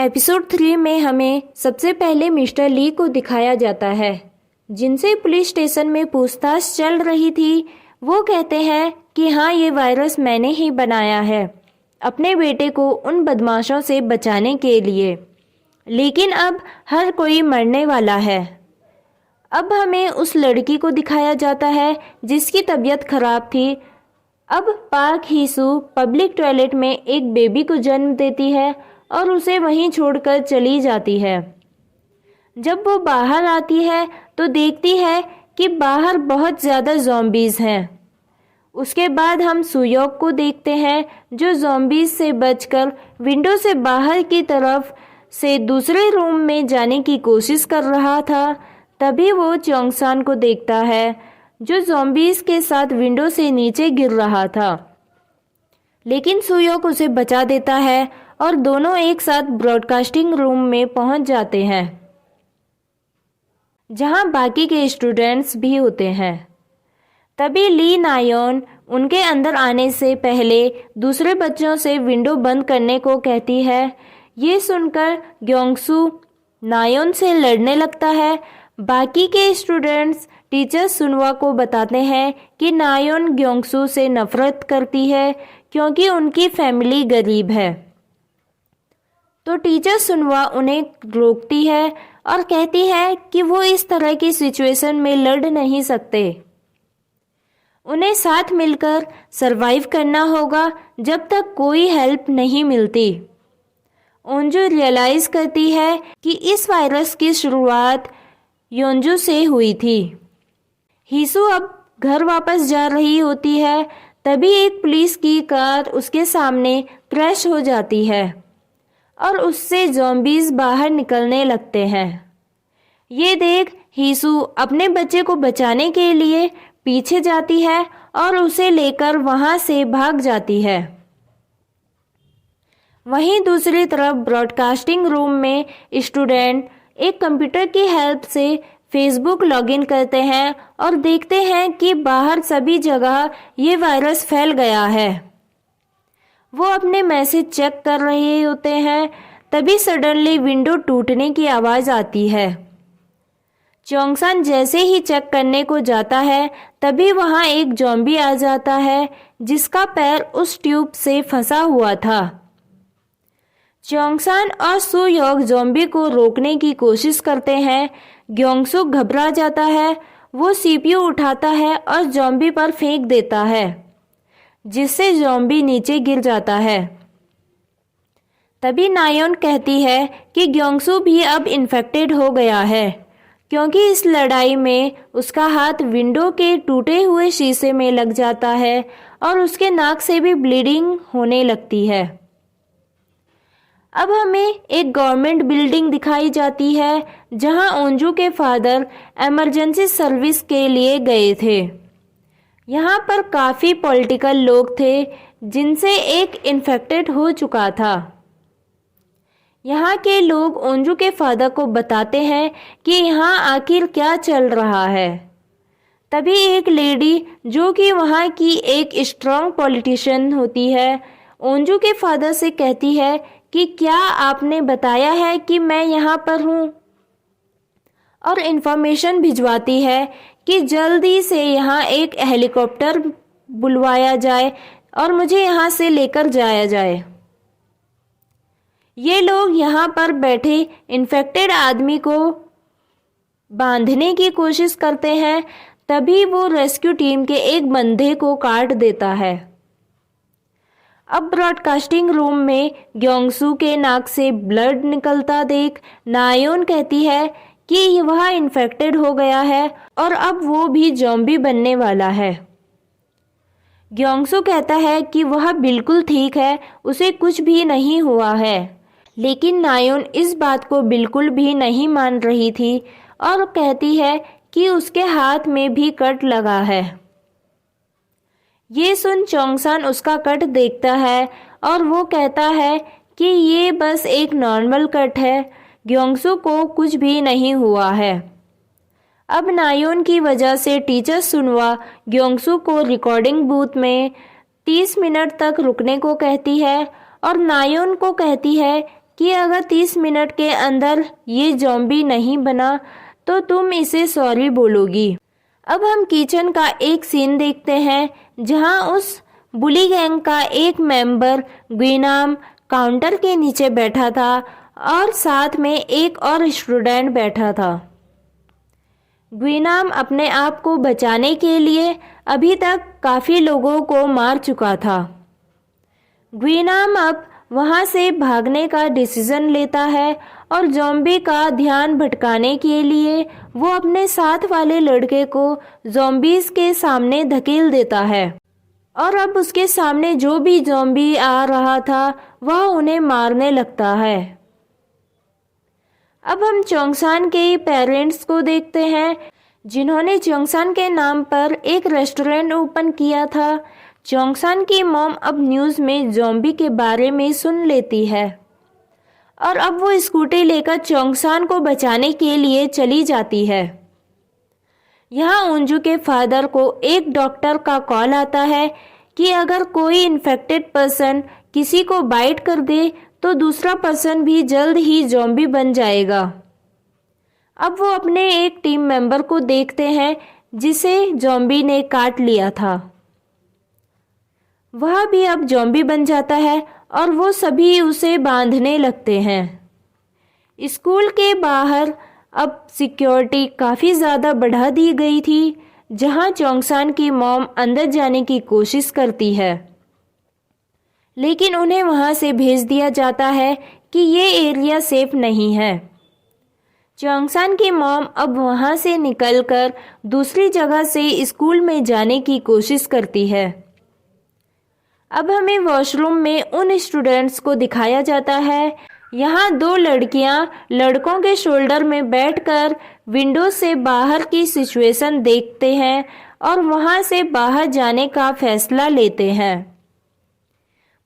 Episode 3 में हमें सबसे पहले मिस्टर ली को दिखाया जाता है, जिनसे पुलिस स्टेशन में पूछताछ चल रही थी। वो कहते हैं कि हाँ, ये वायरस मैंने ही बनाया है अपने बेटे को उन बदमाशों से बचाने के लिए, लेकिन अब हर कोई मरने वाला है। अब हमें उस लड़की को दिखाया जाता है जिसकी तबीयत खराब थी। अब पार्क हीसू पब्लिक टॉयलेट में एक बेबी को जन्म देती है और उसे वहीं छोड़कर चली जाती है। जब वो बाहर आती है तो देखती है कि बाहर बहुत ज़्यादा ज़ॉम्बीज़ हैं। उसके बाद हम सुयोक को देखते हैं जो ज़ॉम्बीज़ से बचकर विंडो से बाहर की तरफ से दूसरे रूम में जाने की कोशिश कर रहा था। तभी वो चोंगसान को देखता है जो ज़ॉम्बीज़ के साथ विंडो से नीचे गिर रहा था, लेकिन सुयोक उसे बचा देता है और दोनों एक साथ ब्रॉडकास्टिंग रूम में पहुंच जाते हैं, जहां बाकी के स्टूडेंट्स भी होते हैं। तभी ली नायोन उनके अंदर आने से पहले दूसरे बच्चों से विंडो बंद करने को कहती है। ये सुनकर ग्योंगसू नायोन से लड़ने लगता है। बाकी के स्टूडेंट्स टीचर सुनवा को बताते हैं कि नायोन ग्योंगसू से नफरत करती है क्योंकि उनकी फैमिली गरीब है। तो टीचर सुनवा उन्हें रोकती है और कहती है कि वो इस तरह की सिचुएशन में लड़ नहीं सकते, उन्हें साथ मिलकर सरवाइव करना होगा जब तक कोई हेल्प नहीं मिलती। ओंजू रियलाइज करती है कि इस वायरस की शुरुआत योंजू से हुई थी। हीसू अब घर वापस जा रही होती है, तभी एक पुलिस की कार उसके सामने क्रैश हो जाती है और उससे ज़ॉम्बीज़ बाहर निकलने लगते हैं। ये देख हीसू अपने बच्चे को बचाने के लिए पीछे जाती है और उसे लेकर वहां से भाग जाती है। वहीं दूसरी तरफ ब्रॉडकास्टिंग रूम में स्टूडेंट एक कंप्यूटर की हेल्प से फेसबुक लॉगिन करते हैं और देखते हैं कि बाहर सभी जगह ये वायरस फैल गया है। वो अपने मैसेज चेक कर रहे होते हैं, तभी सडनली विंडो टूटने की आवाज़ आती है। चोंगसान जैसे ही चेक करने को जाता है तभी वहाँ एक ज़ॉम्बी आ जाता है जिसका पैर उस ट्यूब से फंसा हुआ था। चोंगसान और सुयोक ज़ॉम्बी को रोकने की कोशिश करते हैं। ग्योंगसू घबरा जाता है। वो सीपीयू उठाता है और ज़ॉम्बी पर फेंक देता है, जिससे ज़ॉम्बी नीचे गिर जाता है। तभी नायोन कहती है कि ग्योंगसू भी अब इन्फेक्टेड हो गया है क्योंकि इस लड़ाई में उसका हाथ विंडो के टूटे हुए शीशे में लग जाता है और उसके नाक से भी ब्लीडिंग होने लगती है। अब हमें एक गवर्नमेंट बिल्डिंग दिखाई जाती है जहां ओंजू के फादर इमरजेंसी सर्विस के लिए गए थे। यहाँ पर काफ़ी पॉलिटिकल लोग थे जिनसे एक इन्फेक्टेड हो चुका था। यहाँ के लोग ओंजू के फादर को बताते हैं कि यहाँ आखिर क्या चल रहा है। तभी एक लेडी जो कि वहाँ की एक स्ट्रॉन्ग पॉलिटिशियन होती है, ओंजू के फादर से कहती है कि क्या आपने बताया है कि मैं यहाँ पर हूँ, और इन्फॉर्मेशन भिजवाती है कि जल्दी से यहाँ एक हेलीकॉप्टर बुलवाया जाए और मुझे यहाँ से लेकर जाया जाए। ये लोग यहाँ पर बैठे इन्फेक्टेड आदमी को बांधने की कोशिश करते हैं। तभी वो रेस्क्यू टीम के एक बंदे को काट देता है। अब ब्रॉडकास्टिंग रूम में ग्योंगसू के नाक से ब्लड निकलता देख नायोन कहती है कि वह इन्फेक्टेड हो गया है और अब वो भी ज़ॉम्बी बनने वाला है। ग्योंगसू कहता है कि वह बिल्कुल ठीक है, उसे कुछ भी नहीं हुआ है, लेकिन नायोन इस बात को बिल्कुल भी नहीं मान रही थी और कहती है कि उसके हाथ में भी कट लगा है। ये सुन चोंगसान उसका कट देखता है और वो कहता है कि ये बस एक नॉर्मल कट है, ग्योंगसू को कुछ भी नहीं हुआ है। अब नायोन की वजह से टीचर सुनवा ग्योंगसू को रिकॉर्डिंग बूथ में 30 मिनट तक रुकने को कहती है और नायोन को कहती है कि अगर 30 मिनट के अंदर ये ज़ॉम्बी नहीं बना तो तुम इसे सॉरी बोलोगी। अब हम किचन का एक सीन देखते हैं जहां उस बुली गैंग का एक मेंबर ग्विनाम काउंटर के नीचे बैठा था और साथ में एक और स्टूडेंट बैठा था। ग्विनाम अपने आप को बचाने के लिए अभी तक काफ़ी लोगों को मार चुका था। ग्विनाम अब वहां से भागने का डिसीजन लेता है और ज़ॉम्बी का ध्यान भटकाने के लिए वो अपने साथ वाले लड़के को ज़ॉम्बीज़ के सामने धकेल देता है और अब उसके सामने जो भी ज़ॉम्बी आ रहा था वह उन्हें मारने लगता है। अब हम चोंगसान के पेरेंट्स को देखते हैं जिन्होंने चोंगसान के नाम पर एक रेस्टोरेंट ओपन किया था। चोंगसान की मॉम अब न्यूज़ में ज़ॉम्बी के बारे में सुन लेती है और अब वो स्कूटी लेकर चोंगसान को बचाने के लिए चली जाती है। यहाँ उंजू के फादर को एक डॉक्टर का कॉल आता है कि अगर कोई इन्फेक्टेड पर्सन किसी को बाइट कर दे तो दूसरा पर्सन भी जल्द ही ज़ॉम्बी बन जाएगा। अब वो अपने एक टीम मेंबर को देखते हैं जिसे ज़ॉम्बी ने काट लिया था। वह भी अब ज़ॉम्बी बन जाता है और वो सभी उसे बांधने लगते हैं। स्कूल के बाहर अब सिक्योरिटी काफ़ी ज़्यादा बढ़ा दी गई थी जहां चोंगसान की मॉम अंदर जाने की कोशिश करती है, लेकिन उन्हें वहां से भेज दिया जाता है कि ये एरिया सेफ नहीं है। चोंगसान की मॉम अब वहां से निकलकर दूसरी जगह से स्कूल में जाने की कोशिश करती है। अब हमें वॉशरूम में उन स्टूडेंट्स को दिखाया जाता है। यहाँ दो लड़कियाँ लड़कों के शोल्डर में बैठकर विंडो से बाहर की सिचुएशन देखते हैं और वहाँ से बाहर जाने का फैसला लेते हैं।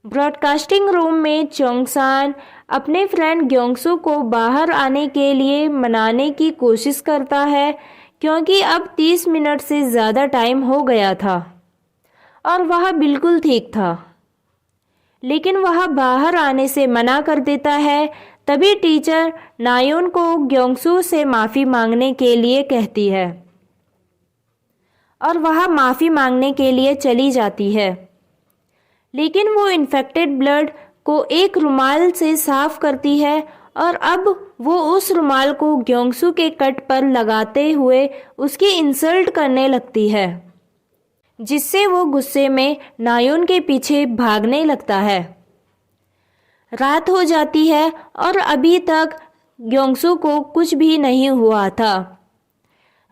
ब्रॉडकास्टिंग रूम में चोंगसान अपने फ्रेंड ग्योंगसू को बाहर आने के लिए मनाने की कोशिश करता है क्योंकि अब 30 मिनट से ज़्यादा टाइम हो गया था और वह बिल्कुल ठीक था, लेकिन वह बाहर आने से मना कर देता है। तभी टीचर नायोन को ग्योंगसू से माफ़ी मांगने के लिए कहती है और वह माफ़ी मांगने के लिए चली जाती है, लेकिन वो इन्फेक्टेड ब्लड को एक रुमाल से साफ करती है और अब वो उस रुमाल को ग्योंगसू के कट पर लगाते हुए उसकी इंसल्ट करने लगती है, जिससे वो गुस्से में नायोन के पीछे भागने लगता है। रात हो जाती है और अभी तक ग्योंगसू को कुछ भी नहीं हुआ था।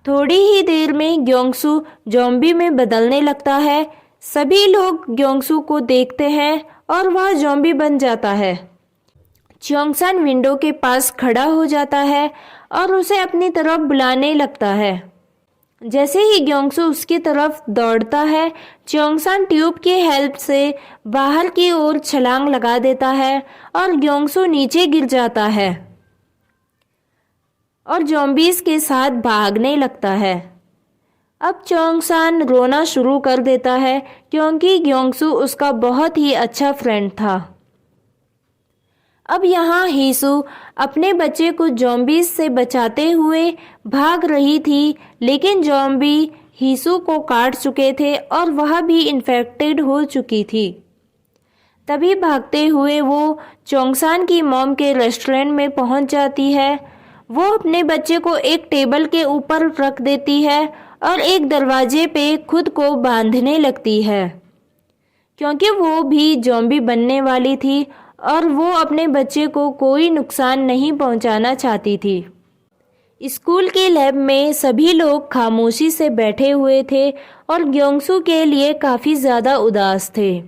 थोड़ी ही देर में ग्योंगसू ज़ॉम्बी में बदलने लगता है। सभी लोग ग्योंगसू को देखते हैं और वह ज़ॉम्बी बन जाता है। चोंगसान विंडो के पास खड़ा हो जाता है और उसे अपनी तरफ बुलाने लगता है। जैसे ही ग्योंगसू उसकी तरफ दौड़ता है, चोंगसान ट्यूब की हेल्प से बाहर की ओर छलांग लगा देता है और ग्योंगसू नीचे गिर जाता है और ज़ॉम्बीज़ के साथ भागने लगता है। अब चोंगसान रोना शुरू कर देता है क्योंकि ग्योंगसू उसका बहुत ही अच्छा फ्रेंड था। अब यहाँ हीसू अपने बच्चे को ज़ॉम्बीज़ से बचाते हुए भाग रही थी, लेकिन ज़ॉम्बी हीसू को काट चुके थे और वह भी इन्फेक्टेड हो चुकी थी। तभी भागते हुए वो चोंगसान की मॉम के रेस्टोरेंट में पहुंच जाती है। वो अपने बच्चे को एक टेबल के ऊपर रख देती है और एक दरवाजे पे खुद को बांधने लगती है क्योंकि वो भी ज़ॉम्बी बनने वाली थी और वो अपने बच्चे को कोई नुकसान नहीं पहुंचाना चाहती थी। स्कूल के लैब में सभी लोग खामोशी से बैठे हुए थे और ग्योंगसू के लिए काफ़ी ज़्यादा उदास थे।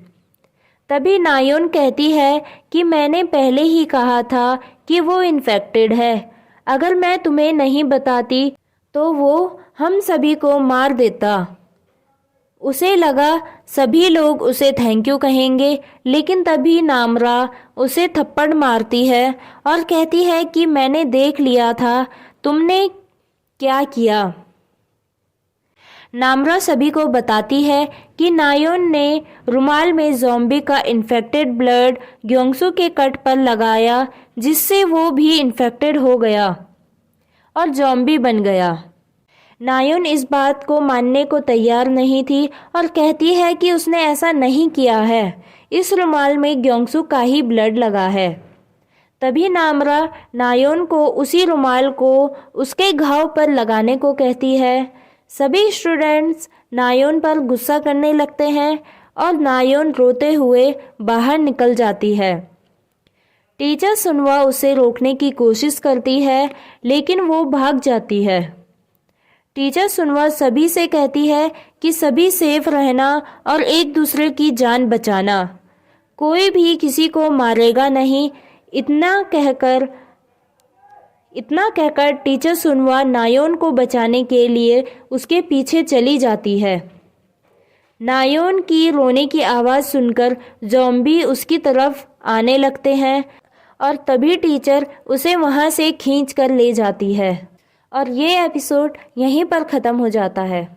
तभी नायोन कहती है कि मैंने पहले ही कहा था कि वो इन्फेक्टेड है। अगर मैं तुम्हें नहीं बताती तो वो हम सभी को मार देता। उसे लगा सभी लोग उसे थैंक यू कहेंगे, लेकिन तभी नामरा उसे थप्पड़ मारती है और कहती है कि मैंने देख लिया था तुमने क्या किया। नामरा सभी को बताती है कि नायोन ने रुमाल में ज़ॉम्बी का इन्फेक्टेड ब्लड ग्योंगसू के कट पर लगाया जिससे वो भी इन्फेक्टेड हो गया और ज़ॉम्बी बन गया। नायोन इस बात को मानने को तैयार नहीं थी और कहती है कि उसने ऐसा नहीं किया है, इस रुमाल में ग्योंगसू का ही ब्लड लगा है। तभी नामरा नायोन को उसी रुमाल को उसके घाव पर लगाने को कहती है। सभी स्टूडेंट्स नायोन पर गुस्सा करने लगते हैं और नायोन रोते हुए बाहर निकल जाती है। टीचर सुनवा उसे रोकने की कोशिश करती है लेकिन वो भाग जाती है। टीचर सुनवा सभी से कहती है कि सभी सेफ रहना और एक दूसरे की जान बचाना, कोई भी किसी को मारेगा नहीं। इतना कहकर टीचर सुनवा नायोन को बचाने के लिए उसके पीछे चली जाती है। नायोन की रोने की आवाज़ सुनकर ज़ॉम्बी उसकी तरफ आने लगते हैं और तभी टीचर उसे वहाँ से खींच कर ले जाती है और ये एपिसोड यहीं पर ख़त्म हो जाता है।